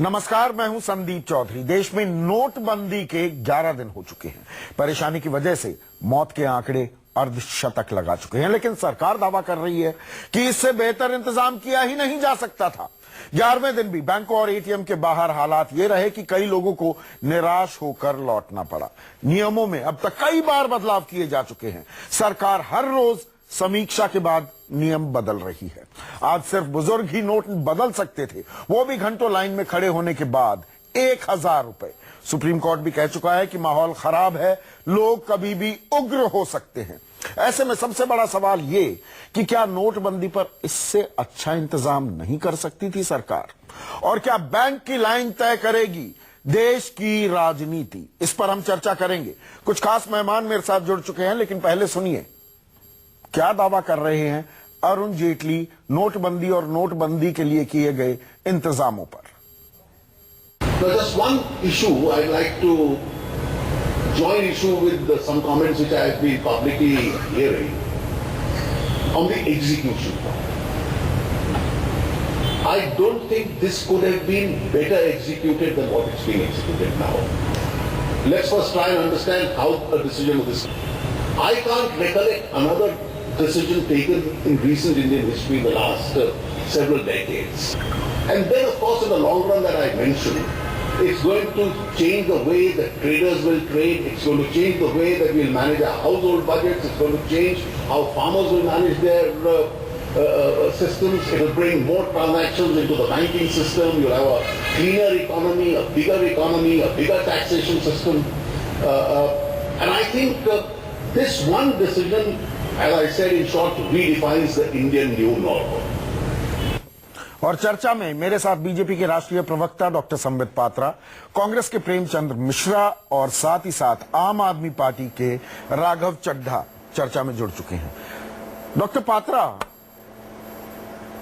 नमस्कार, मैं हूं संदीप चौधरी। देश में नोटबंदी के 11 दिन हो चुके हैं। परेशानी की वजह से मौत के आंकड़े अर्धशतक लगा चुके हैं, लेकिन सरकार दावा कर रही है कि इससे बेहतर इंतजाम किया ही नहीं जा सकता था। 11वें दिन भी बैंकों और एटीएम के बाहर हालात ये रहे कि कई लोगों को निराश होकर लौटना पड़ा। नियमों में अब तक कई बार बदलाव किए जा चुके हैं। सरकार हर रोज समीक्षा के बाद नियम बदल रही है। आज सिर्फ बुजुर्ग ही नोट बदल सकते थे, वो भी घंटों लाइन में खड़े होने के बाद 1000 रुपए। सुप्रीम कोर्ट भी कह चुका है कि माहौल खराब है, लोग कभी भी उग्र हो सकते हैं। ऐसे में सबसे बड़ा सवाल ये कि क्या नोटबंदी पर इससे अच्छा इंतजाम नहीं कर सकती थी सरकार? और क्या बैंक की लाइन तय करेगी देश की राजनीति? इस पर हम चर्चा करेंगे। कुछ खास मेहमान मेरे साथ जुड़ चुके हैं, लेकिन पहले सुनिए क्या दावा कर रहे हैं अरुण जेटली नोटबंदी और नोटबंदी के लिए किए गए इंतजामों पर। Just one issue I'd like to join issue with some comments which I have been publicly hearing on the execution. I don't think this could have been better executed than what it's being executed now. Let's first try and understand how a decision of this. I can't recollect another decision taken in recent Indian history in the last several decades. And then, of course, in the long run that I mentioned, it's going to change the way that traders will trade. It's going to change the way that we'll manage our household budgets. It's going to change how farmers will manage their systems. It will bring more transactions into the banking system. You'll have a cleaner economy, a bigger taxation system. And I think this one decision, as I said, in short, redefines the Indian new normal. और चर्चा में मेरे साथ BJP के राष्ट्रीय प्रवक्ता doctor Sambit Patra, Congress के प्रेमचंद्र मिश्रा और साथ ही साथ आम आदमी पार्टी के राघव चड्ढा चर्चा में जुड़ चुके हैं। डॉक्टर पात्रा,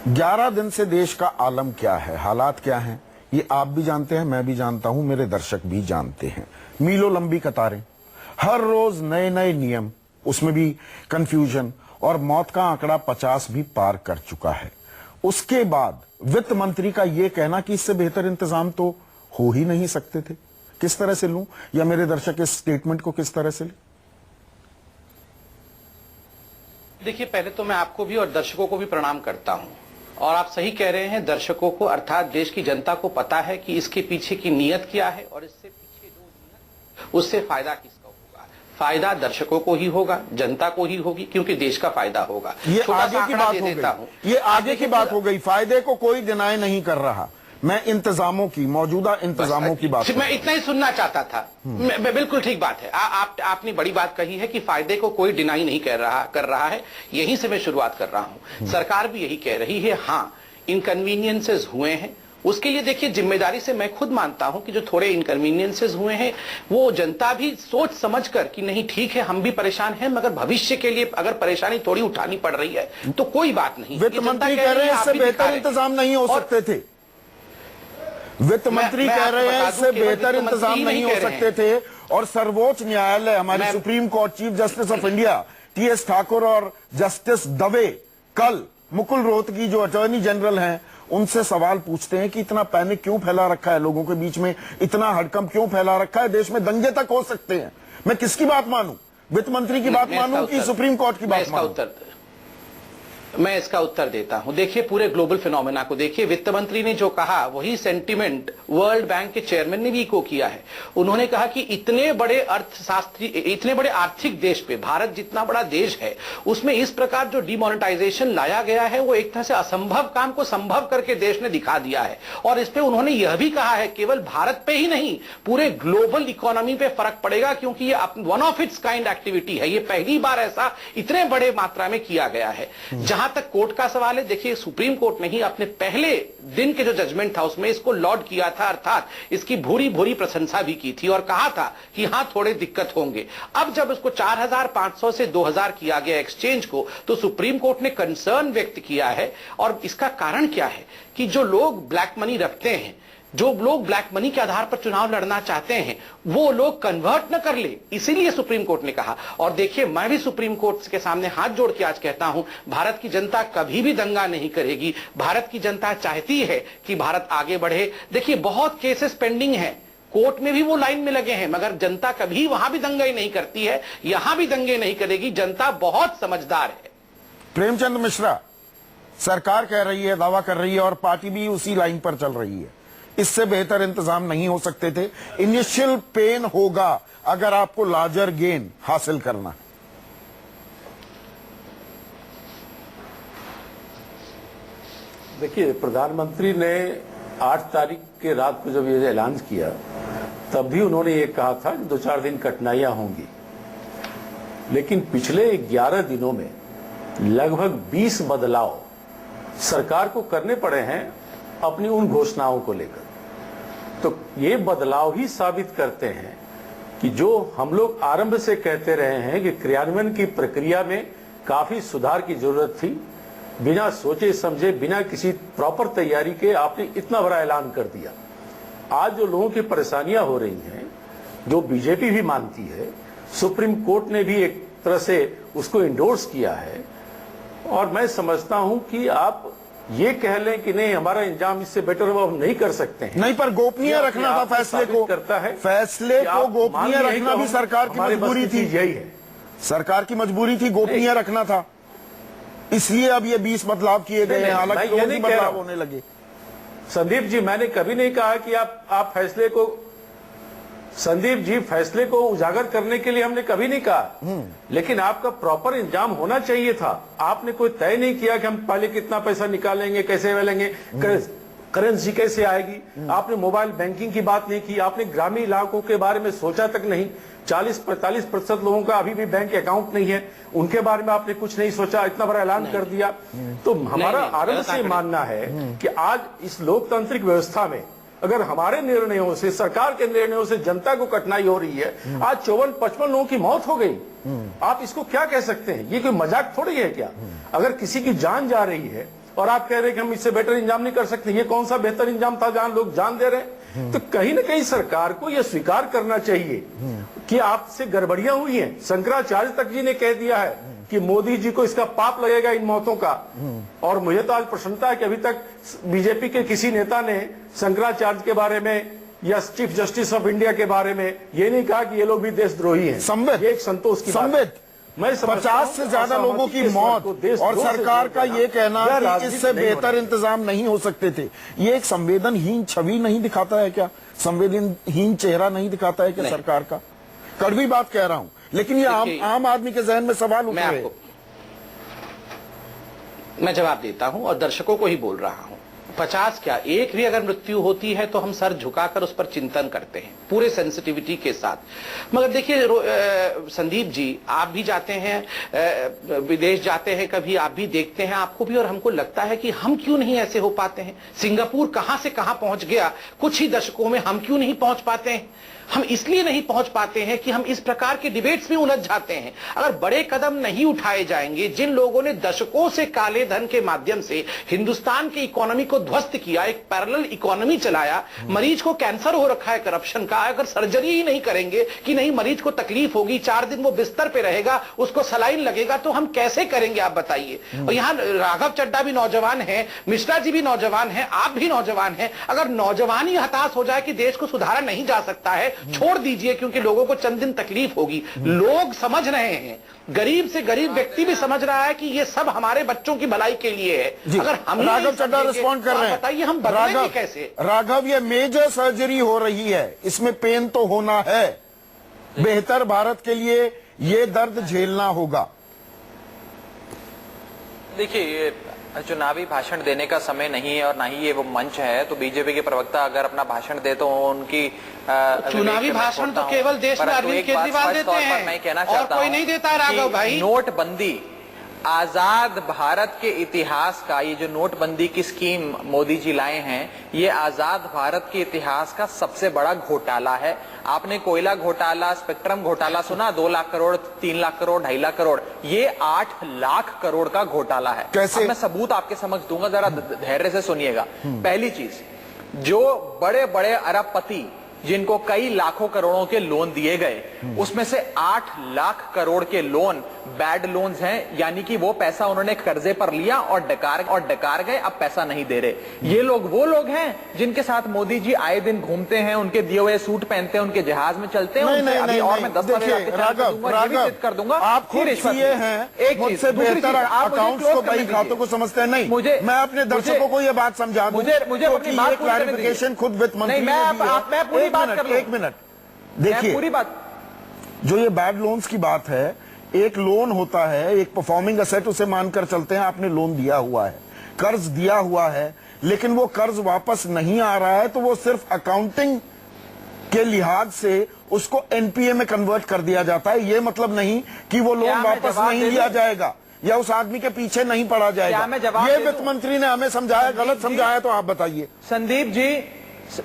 11 दिन से देश का आलम क्या है, हालात क्या हैं, ये आप भी जानते हैं, मैं भी जानता हूं, मेरे दर्शक भी जानते हैं। मीलों लंबी कतारें, हर रोज नए नए नियम, उसमें भी कंफ्यूजन, और मौत का आंकड़ा 50 भी पार कर चुका है। उसके बाद वित्त मंत्री का यह कहना कि इससे बेहतर इंतजाम तो हो ही नहीं सकते थे। किस तरह से लूं, या मेरे दर्शक इस स्टेटमेंट को किस तरह से लें? देखिए, पहले तो मैं आपको भी और दर्शकों को भी प्रणाम करता हूं। और आप सही कह रहे हैं, दर्शकों को अर्थात देश की जनता को पता है कि इसके पीछे की नीयत क्या है और इससे पीछे जो नीयत, उससे फायदा किसका होगा। फायदा दर्शकों को ही होगा, जनता को ही होगी, क्योंकि देश का फायदा होगा। ये आगे की बात हो गई, ये आगे की बात हो गई। फायदे को कोई डिनाई नहीं कर रहा, मैं इंतजामों की, मौजूदा इंतजामों की बात, मैं इतना ही सुनना चाहता था। बिल्कुल ठीक बात है। आपने बड़ी बात कही है कि फायदे को कोई डिनाई नहीं कर रहा है। यहीं से मैं शुरुआत कर रहा हूं। सरकार भी यही कह रही है। हाँ, इनकन्वीनियंसेस हुए हैं, उसके लिए देखिए जिम्मेदारी से मैं खुद मानता हूं कि जो थोड़े इनकन्वीनियंसेस हुए हैं वो जनता भी सोच समझकर कि नहीं ठीक है, हम भी परेशान हैं, मगर भविष्य के लिए अगर परेशानी थोड़ी उठानी पड़ रही है तो कोई बात नहीं। वित्त मंत्री कह रहे हैं इससे बेहतर इंतजाम नहीं हो सकते थे। वित्त मंत्री कह रहे हैं इससे बेहतर इंतजाम नहीं हो सकते थे। और सर्वोच्च न्यायालय, हमारी Supreme Court, chief justice of India T S Thakur और जस्टिस दवे कल मुकुल रोहतगी जो अटॉर्नी जनरल हैं, उनसे सवाल पूछते हैं कि इतना पैनिक क्यों फैला रखा है लोगों के बीच में, इतना हड़कंप क्यों फैला रखा है, देश में दंगे तक हो सकते हैं। मैं किसकी बात मानूं, वित्त मंत्री की बात मानूं कि सुप्रीम कोर्ट की बात मानूं? मैं इसका उत्तर देता हूं। देखिए, पूरे ग्लोबल फिनोमेना को देखिए। वित्त मंत्री ने जो कहा वही सेंटीमेंट वर्ल्ड बैंक के चेयरमैन ने भी इको किया है। उन्होंने कहा कि इतने बड़े अर्थशास्त्री, इतने बड़े आर्थिक देश पे, भारत जितना बड़ा देश है, उसमें इस प्रकार जो डिमोनेटाइजेशन लाया गया है वो एक तरह से असंभव काम को संभव करके देश ने दिखा दिया है। और इस पे उन्होंने यह भी कहा है केवल भारत पे ही नहीं, पूरे ग्लोबल इकोनॉमी पे फर्क पड़ेगा, क्योंकि ये one of its kind activity है। ये पहली बार ऐसा इतने बड़े मात्रा में किया गया है। जहां तक कोर्ट का सवाल है, देखिए सुप्रीम कोर्ट ने ही अपने पहले दिन के जो जजमेंट था उसमें इसको लॉर्ड किया था, अर्थात इसकी भूरी भूरी प्रशंसा भी की थी और कहा था कि हां थोड़े दिक्कत होंगे। अब जब इसको 4500 से 2000 किया गया एक्सचेंज को, तो सुप्रीम कोर्ट ने कंसर्न व्यक्त किया है। और इसका कारण क्या है कि जो लोग ब्लैक मनी रखते हैं, जो लोग ब्लैक मनी के आधार पर चुनाव लड़ना चाहते हैं वो लोग कन्वर्ट न कर ले, इसीलिए सुप्रीम कोर्ट ने कहा। और देखिए, मैं भी सुप्रीम कोर्ट के सामने हाथ जोड़ के आज कहता हूं, भारत की जनता कभी भी दंगा नहीं करेगी। भारत की जनता चाहती है कि भारत आगे बढ़े। देखिए, बहुत केसेस पेंडिंग है, कोर्ट में भी वो लाइन में लगे हैं, मगर जनता कभी वहां भी दंगे नहीं करती है, यहां भी दंगे नहीं करेगी। जनता बहुत समझदार है। प्रेमचंद मिश्रा, सरकार कह रही है, दावा कर रही है और पार्टी भी उसी लाइन पर चल रही है, इससे बेहतर इंतजाम नहीं हो सकते थे। इनिशियल पेन होगा अगर आपको लार्जर गेन हासिल करना। देखिए, प्रधानमंत्री ने 8 तारीख के रात को जब ये ऐलान किया तब भी उन्होंने ये कहा था कि 2-4 दिन कठिनाइयां होंगी, लेकिन पिछले 11 दिनों में लगभग 20 बदलाव सरकार को करने पड़े हैं अपनी उन घोषणाओं को लेकर। तो ये बदलाव ही साबित करते हैं कि जो हम लोग आरंभ से कहते रहे हैं कि क्रियान्वयन की प्रक्रिया में काफी सुधार की जरूरत थी, बिना सोचे समझे, बिना किसी प्रॉपर तैयारी के आपने इतना बड़ा ऐलान कर दिया। आज जो लोगों की परेशानियां हो रही हैं, जो बीजेपी भी मानती है, सुप्रीम कोर्ट ने भी एक तरह से उसको इंडोर्स किया है, और मैं समझता हूं कि आप ये कह लें कि नहीं हमारा इंजाम इससे बेटर वो हम नहीं कर सकते हैं। नहीं, पर गोपनीय रखना था फैसले को, करता है फैसले को गोपनीय रखना भी सरकार की मजबूरी थी। यही है, सरकार की मजबूरी थी, गोपनीय रखना था, इसलिए अब ये 20 बदलाव किए गए हैं। हालांकि रोज ही बदलाव होने लगे। संदीप जी, मैंने कभी नहीं कहा कि आप फैसले को, संदीप जी, फैसले को उजागर करने के लिए हमने कभी नहीं कहा, लेकिन आपका प्रॉपर इंतजाम होना चाहिए था। आपने कोई तय नहीं किया कि हम पहले कितना पैसा निकालेंगे, कैसे मिलेंगे, करेंसी कैसे आएगी। आपने मोबाइल बैंकिंग की बात नहीं की, आपने ग्रामीण इलाकों के बारे में सोचा तक नहीं। 40-45% लोगों का अभी भी बैंक अकाउंट नहीं है, उनके बारे में आपने कुछ नहीं सोचा, इतना बड़ा ऐलान कर दिया। तो हमारा आरंभ से मानना है कि आज इस लोकतांत्रिक व्यवस्था में अगर हमारे निर्णयों से, सरकार के निर्णयों से जनता को कठिनाई हो रही है, आज 54-55 लोगों की मौत हो गई, आप इसको क्या कह सकते हैं? ये कोई मजाक थोड़ी है क्या? अगर किसी की जान जा रही है और आप कह रहे हैं कि हम इससे बेटर इंतजाम नहीं कर सकते, ये कौन सा बेहतर इंतजाम था जहां लोग जान दे रहे हैं? तो कहीं ना कहीं सरकार को यह स्वीकार करना चाहिए कि आपसे गड़बड़ियां हुई हैं। शंकराचार्य तक जी ने कह दिया है कि मोदी जी को इसका पाप लगेगा इन मौतों का। और मुझे तो आज प्रसन्नता है कि अभी तक बीजेपी के किसी नेता ने शंकराचार्य के बारे में या चीफ जस्टिस ऑफ इंडिया के बारे में ये नहीं कहा कि ये लोग भी देशद्रोही हैं। संबित, ये एक संतोष की बात है। मैं 50 से ज्यादा लोगों की मौत और सरकार का ये कहना कि इससे बेहतर इंतजाम नहीं हो सकते थे, ये एक संवेदनहीन छवि नहीं दिखाता है क्या? संवेदनहीन चेहरा नहीं दिखाता है क्या सरकार का? कड़वी बात कह रहा हूं, लेकिन ये आम आदमी के जहन में सवाल उठ रहे हैं। मैं जवाब देता हूं और दर्शकों को ही बोल रहा हूं। 50 क्या, एक भी अगर मृत्यु होती है तो हम सर झुकाकर उस पर चिंतन करते हैं पूरे सेंसिटिविटी के साथ। मगर देखिए संदीप जी, आप भी जाते हैं विदेश, जाते हैं कभी, आप भी देखते हैं, आपको भी और हमको लगता है कि हम क्यों नहीं ऐसे हो पाते हैं। सिंगापुर कहां से कहां पहुंच गया कुछ ही दशकों में, हम क्यों नहीं पहुंच पाते हैं? हम इसलिए नहीं पहुंच पाते हैं कि हम इस प्रकार के डिबेट्स में उलझ जाते हैं। अगर बड़े कदम नहीं उठाए जाएंगे, जिन लोगों ने दशकों से काले धन के माध्यम से हिंदुस्तान की इकोनॉमी को ध्वस्त किया, एक पैरेलल इकोनॉमी चलाया, मरीज को कैंसर हो रखा है करप्शन का, अगर सर्जरी ही नहीं करेंगे कि नहीं मरीज को तकलीफ होगी, 4 दिन वो बिस्तर पे रहेगा, उसको सलाइन लगेगा, तो हम कैसे करेंगे आप बताइए। और यहाँ राघव चड्ढा भी नौजवान है, मिश्रा जी भी नौजवान है, आप भी नौजवान है। अगर नौजवान ही हताश हो जाए कि देश को सुधारा नहीं जा सकता है, छोड़ दीजिए, क्योंकि लोगों को चंद दिन तकलीफ होगी। लोग समझ रहे हैं, गरीब से गरीब व्यक्ति भी समझ रहा है कि ये सब हमारे बच्चों की भलाई के लिए है। अगर हम राघव चड्ढा रिस्पॉन्ड कर रहे हैं, बताइए हम बदलेंगे कैसे? राघव, ये मेजर सर्जरी हो रही है, इसमें पेन तो होना है, बेहतर भारत के लिए ये दर्द झेलना होगा। देखिए, चुनावी भाषण देने का समय नहीं है और ना ही ये वो मंच है, तो बीजेपी के प्रवक्ता अगर अपना भाषण दे तो उनकी चुनावी भाषण तो केवल देश में अरविंद केजरीवाल देते हैं, मैं कहना चाहता और कोई नहीं देता है राघव भाई। नोटबंदी आजाद भारत के इतिहास का, ये जो नोटबंदी की स्कीम मोदी जी लाए हैं, ये आजाद भारत के इतिहास का सबसे बड़ा घोटाला है। आपने कोयला घोटाला, स्पेक्ट्रम घोटाला सुना, 2 लाख करोड़, 3 लाख करोड़, 2.5 लाख करोड़, ये 8 लाख करोड़ का घोटाला है। कैसे? मैं सबूत आपके समझ दूंगा, जरा धैर्य से सुनिएगा। पहली चीज, जो बड़े बड़े अरबपति जिनको कई लाखों करोड़ों के लोन दिए गए, उसमें से 8 लाख करोड़ के लोन बैड लोन्स हैं, यानी कि वो पैसा उन्होंने कर्जे पर लिया और डकार गए, अब पैसा नहीं दे रहे। ये लोग वो लोग हैं जिनके साथ मोदी जी आए दिन घूमते हैं, उनके दिए हुए सूट पहनते हैं, उनके जहाज में चलते हैं। अभी और मैं 10 कर दूंगा। आप खुद सीए हैं, मुझसे बेहतर अकाउंट्स को, बही खातों को समझते हैं। नहीं, मैं अपने दर्शकों को ये बात समझा दूं, मुझे अपनी बात क्लैरिफिकेशन खुद वित्त मंत्री ने दी है। पूरी बात कर लो। एक मिनट देखिए, पूरी बात, जो ये बैड लोन्स की बात है, एक लोन होता है, एक परफॉर्मिंग असेट, उसे मानकर चलते हैं आपने लोन दिया हुआ है, कर्ज दिया हुआ है, लेकिन वो कर्ज वापस नहीं आ रहा है, तो वो सिर्फ अकाउंटिंग के लिहाज से उसको एनपीए में कन्वर्ट कर दिया जाता है। ये मतलब नहीं कि वो लोन वापस नहीं लिया जाएगा या उस आदमी के पीछे नहीं पड़ा जाएगा। ये वित्त मंत्री ने हमें समझाया, गलत समझाया तो आप बताइए। संदीप जी,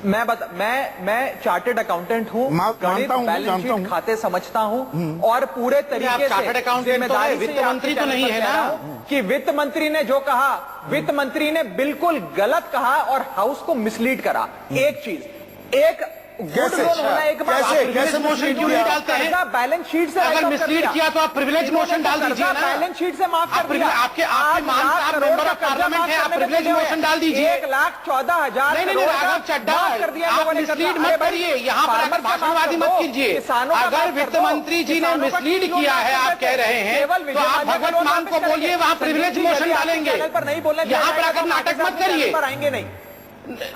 मैं चार्टेड अकाउंटेंट हूँ, गणित, बैलेंस शीट, खाते समझता हूँ और पूरे तरीके से जिम्मेदारी, वित्त मंत्री तो नहीं है ना कि वित्त मंत्री ने जो कहा, वित्त मंत्री ने बिल्कुल गलत कहा और हाउस को मिसलीड करा। एक चीज, एक कैसे मोशन क्यों नहीं डालते हैं? बैलेंस शीट से अगर मिसलीड किया तो आप प्रिविलेज मोशन डाल दीजिए ना। बैलेंस शीट से माफ कर दिया। आपके आप मेंबर ऑफ पार्लियामेंट हैं, आप प्रिविलेज मोशन डाल दीजिए। 1,14,000 नहीं, राघव चड्ढा, आप मिसलीड मत करिए, यहाँ पर आकर भाषणबाजी मत कीजिए। अगर वित्त मंत्री जी ने मिसलीड किया है, आप कह रहे हैं, तो आप भगवत मान को बोलिए, वहाँ प्रिविलेज मोशन डालेंगे। यहाँ पर आकर नाटक मत करिए। आएंगे नहीं,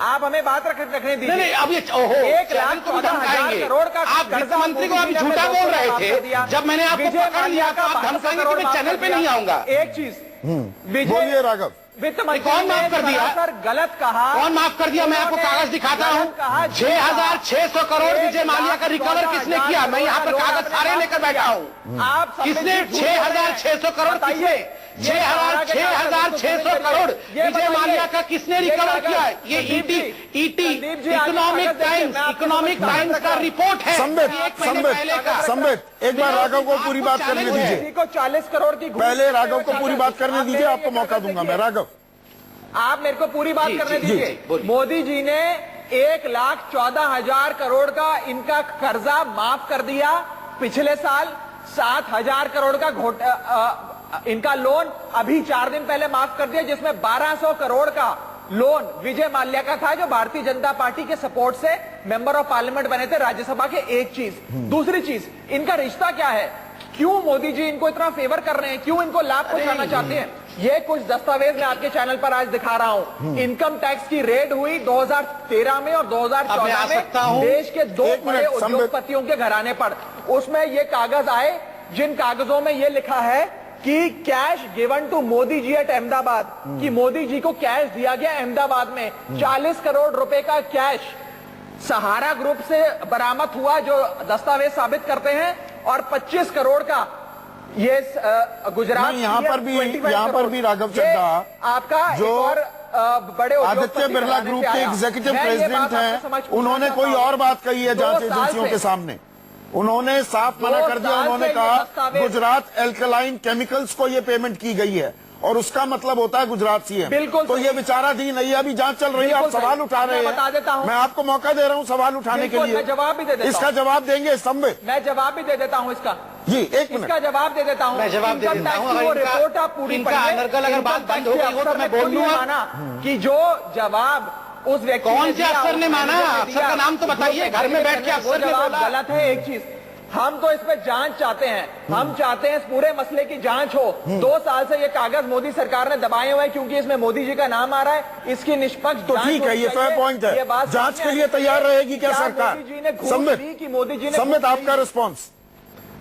आप हमें बात रखने दीजिए। नहीं, अब ये 1,14,000 करोड़ का आप वित्त मंत्री को आप झूठा बोल रहे थे। जब मैंने आपको पकड़ लिया तो आप धमकाएंगे कि मैं चैनल पे नहीं आऊंगा। एक चीज, बोलिए राघव, वित्त मंत्री कौन माफ कर दिया? सर गलत कहा। कौन माफ कर दिया? मैं आपको कागज दिखाता हूँ। 6,600 करोड़ विजय माल्या का रिकवर किसने किया? मैं यहाँ पर कागज सारे लेकर बैठा हूँ। आप किसने 6,600 करोड़ किसने 6,600 करोड़ विजय माल्या का किसने रिकवर किया? ये ईटी इकोनॉमिक टाइम्स का रिपोर्ट है। संबित एक बार राघव को पूरी बात करने दीजिए। 40 करोड़ की पहले राघव को पूरी बात करने दीजिए, आपको मौका दूंगा मैं। राघव, आप मेरे को पूरी बात करने दीजिए। मोदी जी ने 1,14,000 करोड़ का इनका कर्जा माफ कर दिया। पिछले साल 7,000 करोड़ का इनका लोन अभी 4 दिन पहले माफ कर दिया, जिसमें 1,200 करोड़ का लोन विजय माल्या का था, जो भारतीय जनता पार्टी के सपोर्ट से मेंबर ऑफ पार्लियामेंट बने थे राज्यसभा के। एक चीज, दूसरी चीज, इनका रिश्ता क्या है? क्यों मोदी जी इनको इतना फेवर कर रहे हैं? क्यों इनको लाभ पहुंचाना चाहते हैं? ये कुछ दस्तावेज मैं आपके चैनल पर आज दिखा रहा हूं। इनकम टैक्स की रेड हुई 2013 में और 2014 में देश के 2 बड़े उद्योगपतियों के घराने पर। उसमें ये कागज आए जिन कागजों में ये लिखा है कि cash given to Modi ji at Ahmedabad, कि मोदी जी को कैश दिया गया अहमदाबाद में। 40 करोड़ रुपए का कैश सहारा ग्रुप से बरामद हुआ, जो दस्तावेज साबित करते हैं, और 25 करोड़ का ये गुजरात। यहाँ पर भी राघव चड्ढा आपका जो और बड़े आदित्य बिरला ग्रुप के एग्जीक्यूटिव प्रेसिडेंट हैं, उन्होंने कोई और बात कही है जांच एजेंसियों के सामने। उन्होंने साफ मना कर दिया। उन्होंने कहा गुजरात एल्कलाइन केमिकल्स को ये पेमेंट की गई है और उसका मतलब होता है गुजरात सीएम। बिल्कुल, तो ये विचाराधीन नहीं है, अभी जांच चल रही है, आप सवाल उठा रहे हैं। बता देता हूं, मैं आपको मौका दे रहा हूं सवाल उठाने के लिए। जवाब भी दे देता हूं। इसका जवाब देंगे संबित? मैं जवाब भी दे देता हूं इसका। जी, एक मिनट, इसका जवाब दे देता हूं। मैं जवाब दे देता हूं। वो रिपोर्ट आप पूरी अगर बात बंद हो गई हो तो मैं बोल दूंगा कि जो जवाब उस व्यक्ति कौन से अफसर ने माना? अफसर का नाम तो बताइए। घर में बैठ के अफसर ने बोला गलत है। एक चीज, हम तो इस पे जांच चाहते हैं। हम चाहते हैं इस पूरे मसले की जांच हो। 2 साल से ये कागज मोदी सरकार ने दबाए हुए हैं, क्योंकि इसमें मोदी जी का नाम आ रहा है। इसकी निष्पक्ष तो ठीक है, ये फेयर पॉइंट है। जांच के लिए तैयार रहेगी क्या सरकार? संबित, आपका रिस्पॉन्स?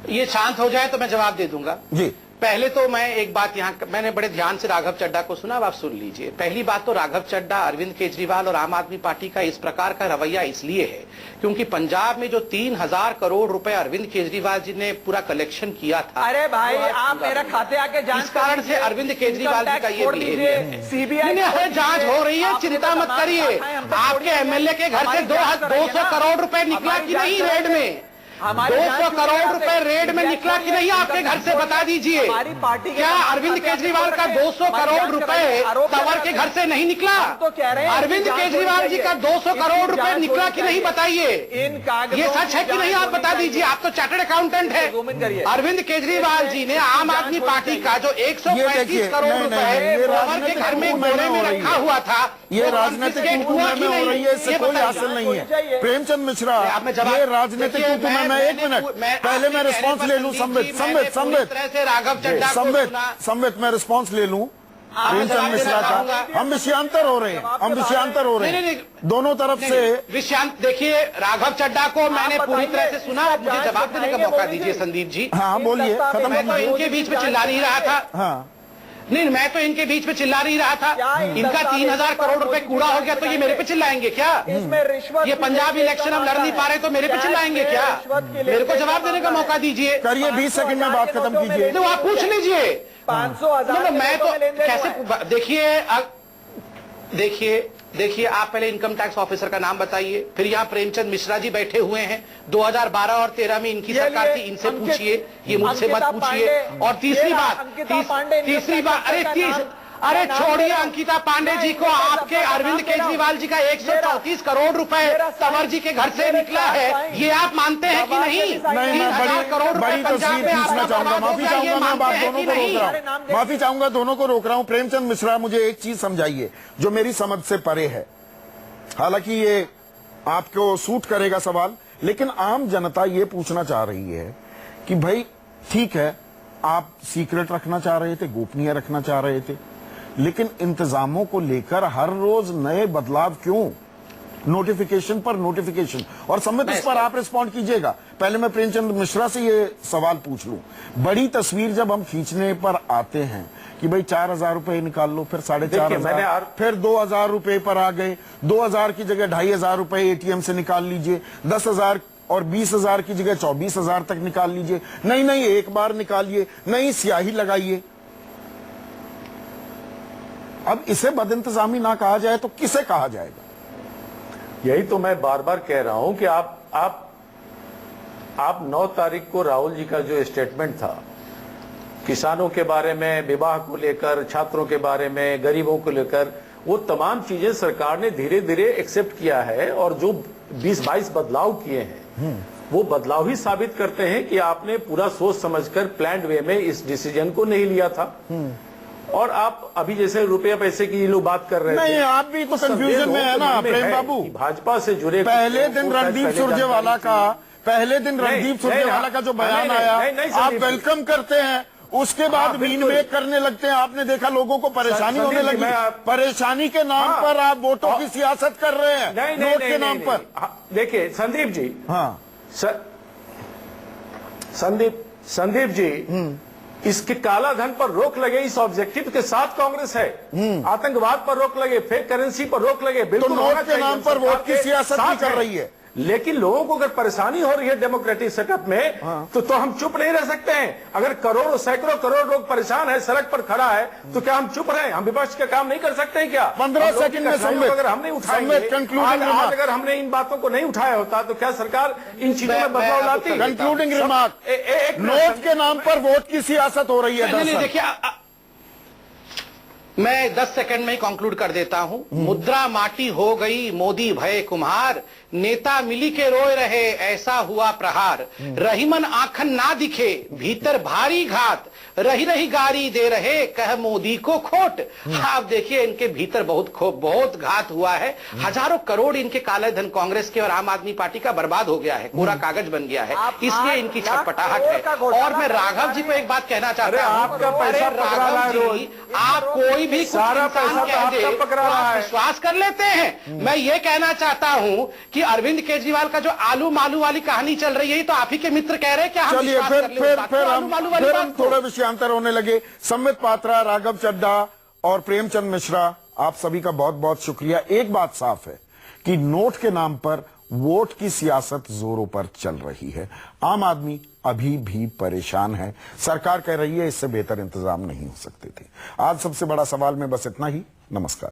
ये शांत हो जाए तो मैं जवाब दे दूंगा। जी, पहले तो मैं एक बात यहाँ, मैंने बड़े ध्यान से राघव चड्ढा को सुना, अब आप सुन लीजिए। पहली बात तो राघव चड्ढा, अरविंद केजरीवाल और आम आदमी पार्टी का इस प्रकार का रवैया इसलिए है क्योंकि पंजाब में जो 3,000 करोड़ रुपए अरविंद केजरीवाल जी ने पूरा कलेक्शन किया था। अरे भाई, आप मेरा खाते आके जांच, इस कारण से अरविंद केजरीवाल जी का ये बिहेवियर है। सीबीआई जांच हो रही है, चिंता मत करिए। आपके एमएलए के घर से 200 करोड़ रुपए निकला कि नहीं रेड में? 200 करोड़ रुपए रेड में निकला कि नहीं आपके घर से, बता दीजिए। हमारी पार्टी क्या अरविंद केजरीवाल का 200 करोड़ रुपए तंवर के घर से नहीं निकला? तो कह रहे हैं अरविंद केजरीवाल जी का 200 करोड़ रुपए निकला कि नहीं, बताइए। ये सच है कि नहीं, आप बता दीजिए। आप तो चार्टर्ड अकाउंटेंट है। अरविंद केजरीवाल जी ने आम आदमी पार्टी का जो 135 करोड़ रुपए तंवर के घर में बोरे में रखा हुआ था, ये राजनीतिक कूटुंबा में हो रही है, इससे कोई हासिल नहीं है। प्रेमचंद मिश्रा, ये राजनीतिक कूटुंबा में, एक मिनट पहले मैं रिस्पॉन्स ले लूं। संबित मैं रिस्पॉन्स ले लूं प्रेमचंद मिश्रा का। हम विषयांतर हो रहे हैं, दोनों तरफ से विषयांत। देखिए, राघव चड्डा को मैंने पूरी तरह से सुना, मुझे जवाब देने का मौका दीजिए संदीप जी। हाँ बोलिए, खत्म। मैं तो इनके बीच में चिल्ला नहीं रहा था। हाँ नहीं, मैं तो इनके बीच में चिल्ला नहीं रहा था। इनका 3000 करोड़ रुपए कूड़ा हो गया तो ये मेरे पे चिल्लाएंगे क्या? इसमें रिश्वत, ये पंजाब इलेक्शन हम लड़ नहीं पा रहे तो मेरे पे चिल्लाएंगे क्या? मेरे को जवाब देने का मौका दीजिए। करिए, 20 सेकंड में बात खत्म कीजिए। तो आप पूछ लीजिए। 500,000 मैं तो कैसे, देखिए आप पहले इनकम टैक्स ऑफिसर का नाम बताइए, फिर यहाँ प्रेमचंद मिश्रा जी बैठे हुए हैं। 2012 और 13 में इनकी सरकार थी, इनसे पूछिए, ये मुझसे मत पूछिए। और तीसरी बात, अरे छोड़िए अंकिता पांडे जी को, आपके अरविंद केजरीवाल जी का 134 करोड़ रुपए तंवर जी के घर से निकला है, ये आप मानते हैं कि नहीं? 3000 करोड़ रुपए पंजाब में खींचना चाहूंगा, माफी चाहूंगा, मैं बात दोनों को रोक रहा हूँ, माफी चाहूंगा, दोनों को रोक रहा हूँ। प्रेमचंद मिश्रा, मुझे एक चीज समझाइए जो मेरी समझ से परे है। हालांकि ये आपको सूट करेगा सवाल, लेकिन आम जनता ये पूछना चाह रही है कि भाई ठीक है, आप सीक्रेट रखना चाह रहे थे, गोपनीय रखना चाह रहे थे, लेकिन इंतजामों को लेकर हर रोज नए बदलाव क्यों? नोटिफिकेशन पर नोटिफिकेशन। और सम्मित, इस पर आप रिस्पॉन्ड कीजिएगा। पहले मैं प्रेमचंद मिश्रा से ये सवाल पूछ लूं, बड़ी तस्वीर जब हम खींचने पर आते हैं कि भाई 4000 रुपए निकाल लो, फिर 4500, फिर 2000 रुपए पर आ गए, 2000 की जगह 2500 रुपए एटीएम से निकाल लीजिए, 10,000 और 20,000 की जगह 24,000 तक निकाल लीजिए, नहीं एक बार निकालिए, नहीं स्याही लगाइए। अब इसे बदइंतजामी ना कहा जाए तो किसे कहा जाएगा? यही तो मैं बार बार कह रहा हूं कि आप 9 तारीख को राहुल जी का जो स्टेटमेंट था, किसानों के बारे में, विवाह को लेकर, छात्रों के बारे में, गरीबों को लेकर, वो तमाम चीजें सरकार ने धीरे धीरे एक्सेप्ट किया है। और जो 20-22 बदलाव किए हैं, वो बदलाव ही साबित करते हैं कि आपने पूरा सोच समझकर प्लान्ड वे में इस डिसीजन को नहीं लिया था। और आप अभी जैसे रुपया पैसे की लोग बात कर रहे थे, नहीं, आप भी तो कंफ्यूजन में है ना प्रेम बाबू। भाजपा से जुड़े पहले दिन रणदीप सुरजेवाला का जो बयान आया, आप वेलकम करते हैं, उसके बाद वीनमेक करने लगते हैं। आपने देखा लोगों को परेशानी होने लगी, परेशानी के नाम पर आप वोटों की सियासत कर रहे हैं, नोट के नाम पर। देखिए संदीप जी, हाँ संदीप जी, इसके काला धन पर रोक लगे, इस ऑब्जेक्टिव के साथ कांग्रेस है। आतंकवाद पर रोक लगे, फेक करेंसी पर रोक लगे, बिल्कुल तो नोट के नाम पर वोट की सियासत भी कर रही है। लेकिन लोगों को अगर परेशानी हो रही है डेमोक्रेटिक सेटअप में, तो हम चुप नहीं रह सकते हैं। अगर करोड़ों सैकड़ों करोड़ लोग परेशान है, सड़क पर खड़ा है, तो क्या हम चुप रहे? हम विपक्ष का काम नहीं कर सकते हैं क्या? 15 सेकंड में अगर हमने उठाएंगे, आज अगर हमने इन बातों को नहीं उठाया होता तो क्या सरकार इन चीजों में बदलाव लाती? कंक्लूडिंग रिमार्क, नोट के नाम पर वोट की सियासत हो रही है। देखिए, मैं 10 सेकंड में ही कंक्लूड कर देता हूं। मुद्रा माटी हो गई, मोदी भय कुम्हार, नेता मिली के रोए रहे, ऐसा हुआ प्रहार। रहीमन आंखन ना दिखे, भीतर भारी घात, रही रही गारी दे रहे, कह मोदी को खोट। आप देखिए, इनके भीतर बहुत घात हुआ है। हजारों करोड़ इनके काले धन कांग्रेस के और आम आदमी पार्टी का बर्बाद हो गया है, पूरा कागज बन गया है, इसलिए इनकी छटपटाहट है। और मैं राघव जी को एक बात कहना चाहता हूं, आपका पैसा राघव जी, आप कोई भी सारा पैसा तो आपका पकड़ा रहा है, विश्वास कर लेते हैं। मैं ये कहना चाहता हूं कि अरविंद केजरीवाल का जो आलू मालू वाली कहानी चल रही है, तो आप ही के मित्र कह रहे हैं क्या? चलिए, फिर हम थोड़ा विषयांतर होने लगे। सम्मित पात्रा, राघव चड्ढा और प्रेमचंद मिश्रा, आप सभी का बहुत बहुत शुक्रिया। एक बात साफ है कि नोट के नाम पर वोट की सियासत जोरों पर चल रही है। आम आदमी अभी भी परेशान है। सरकार कह रही है इससे बेहतर इंतजाम नहीं हो सकते थे। आज सबसे बड़ा सवाल में बस इतना ही। नमस्कार।